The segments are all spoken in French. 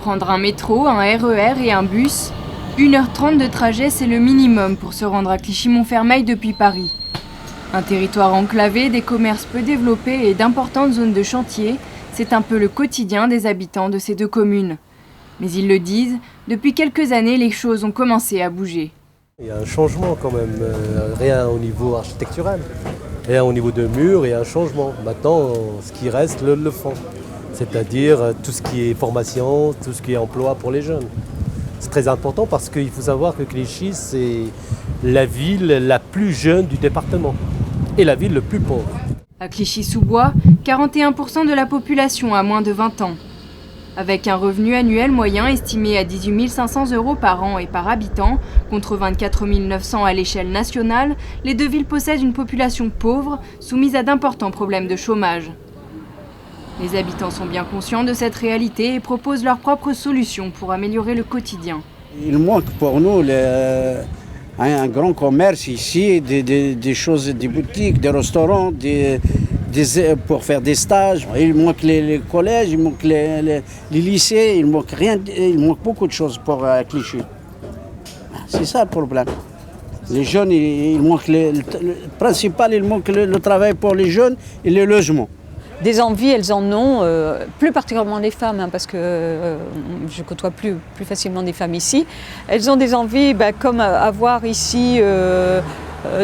Prendre un métro, un RER et un bus, 1h30 de trajet, c'est le minimum pour se rendre à Clichy-Montfermeil depuis Paris. Un territoire enclavé, des commerces peu développés et d'importantes zones de chantier, c'est un peu le quotidien des habitants de ces deux communes. Mais ils le disent, depuis quelques années, les choses ont commencé à bouger. Il y a un changement quand même, rien au niveau architectural, rien au niveau de murs, il y a un changement. Maintenant, ce qui reste, le fond, c'est-à-dire tout ce qui est formation, tout ce qui est emploi pour les jeunes. C'est très important parce qu'il faut savoir que Clichy, c'est la ville la plus jeune du département et la ville la plus pauvre. À Clichy-sous-Bois, 41% de la population a moins de 20 ans. Avec un revenu annuel moyen estimé à 18 500 € par an et par habitant, contre 24 900 à l'échelle nationale, les deux villes possèdent une population pauvre, soumise à d'importants problèmes de chômage. Les habitants sont bien conscients de cette réalité et proposent leurs propres solutions pour améliorer le quotidien. Il manque pour nous un grand commerce ici, des choses, des boutiques, des restaurants, pour faire des stages. Il manque les collèges, il manque les lycées, il manque beaucoup de choses pour Clichy. C'est ça le problème. Les jeunes, il manque le principal, il manque le travail pour les jeunes et le logement. Des envies, elles en ont, plus particulièrement les femmes, parce que je côtoie plus facilement des femmes ici. Elles ont des envies comme avoir ici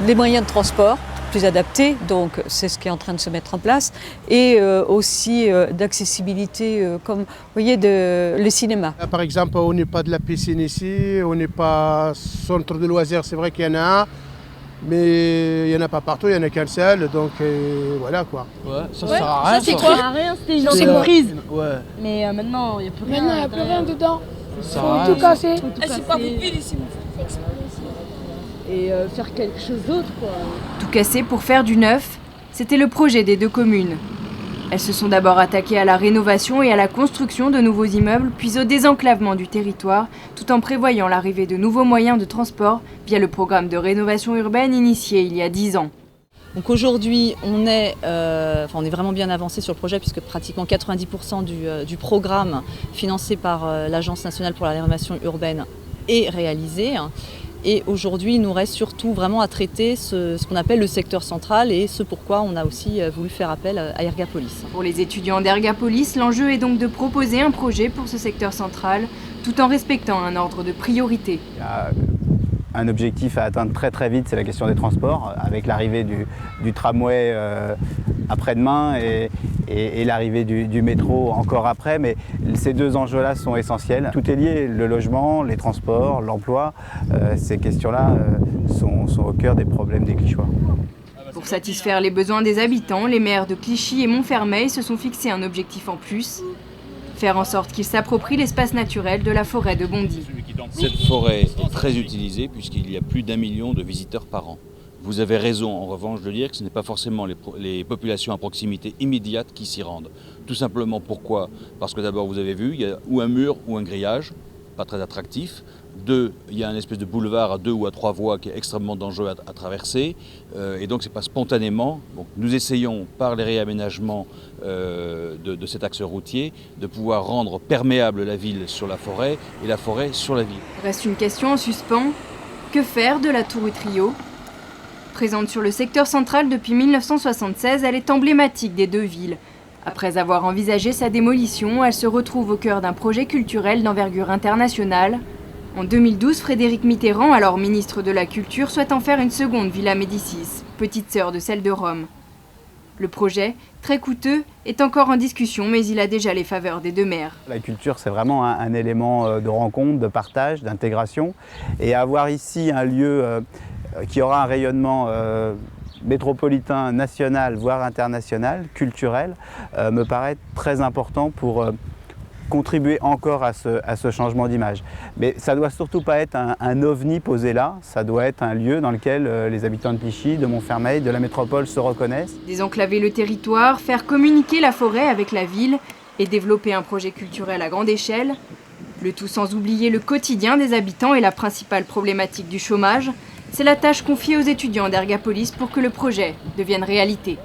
des moyens de transport plus adaptés, donc c'est ce qui est en train de se mettre en place, et aussi d'accessibilité, comme vous voyez, le cinéma. Par exemple, on n'est pas de la piscine ici, on n'est pas centre de loisirs, c'est vrai qu'il y en a un, mais il n'y en a pas partout, il n'y en a qu'un seul, donc voilà quoi. Ouais, ça sert à rien. Ça c'est quoi? C'était une ancienne prise. Ouais. Mais maintenant, il n'y a plus rien. Maintenant, il n'y a plus rien dedans. Il faut tout casser. C'est pas possible ici. Et faire quelque chose d'autre quoi. Tout casser pour faire du neuf, c'était le projet des deux communes. Elles se sont d'abord attaquées à la rénovation et à la construction de nouveaux immeubles, puis au désenclavement du territoire, tout en prévoyant l'arrivée de nouveaux moyens de transport via le programme de rénovation urbaine initié il y a 10 ans. Donc aujourd'hui, on est vraiment bien avancé sur le projet puisque pratiquement 90% du programme financé par l'Agence nationale pour la rénovation urbaine est réalisé. Et aujourd'hui, il nous reste surtout vraiment à traiter ce qu'on appelle le secteur central et ce pourquoi on a aussi voulu faire appel à Ergapolis. Pour les étudiants d'Ergapolis, l'enjeu est donc de proposer un projet pour ce secteur central tout en respectant un ordre de priorité. Il y a un objectif à atteindre très vite, c'est la question des transports, avec l'arrivée du tramway après-demain et l'arrivée du métro encore après, mais ces deux enjeux-là sont essentiels. Tout est lié, le logement, les transports, l'emploi, ces questions-là sont au cœur des problèmes des Clichysois. Pour satisfaire les besoins des habitants, les maires de Clichy et Montfermeil se sont fixés un objectif en plus, faire en sorte qu'ils s'approprient l'espace naturel de la forêt de Bondy. Cette forêt est très utilisée puisqu'il y a plus d'1 million de visiteurs par an. Vous avez raison en revanche de dire que ce n'est pas forcément les populations à proximité immédiate qui s'y rendent. Tout simplement pourquoi? Parce que d'abord vous avez vu, il y a ou un mur ou un grillage, pas très attractif. Deux, il y a un espèce de boulevard à 2 ou à 3 voies qui est extrêmement dangereux à traverser. Et donc c'est pas spontanément. Donc, nous essayons par les réaménagements de cet axe routier de pouvoir rendre perméable la ville sur la forêt et la forêt sur la ville. Reste une question en suspens. Que faire de la tour Utrio? Présente sur le secteur central depuis 1976, elle est emblématique des deux villes. Après avoir envisagé sa démolition, elle se retrouve au cœur d'un projet culturel d'envergure internationale. En 2012, Frédéric Mitterrand, alors ministre de la Culture, souhaite en faire une seconde Villa Médicis, petite sœur de celle de Rome. Le projet, très coûteux, est encore en discussion, mais il a déjà les faveurs des deux maires. La culture, c'est vraiment un élément de rencontre, de partage, d'intégration. Et avoir ici un lieu qui aura un rayonnement métropolitain, national, voire international, culturel, me paraît très important pour contribuer encore à ce changement d'image. Mais ça ne doit surtout pas être un ovni posé là, ça doit être un lieu dans lequel les habitants de Clichy, de Montfermeil, de la métropole se reconnaissent. Désenclaver le territoire, faire communiquer la forêt avec la ville et développer un projet culturel à grande échelle, le tout sans oublier le quotidien des habitants et la principale problématique du chômage, c'est la tâche confiée aux étudiants d'Ergapolis pour que le projet devienne réalité.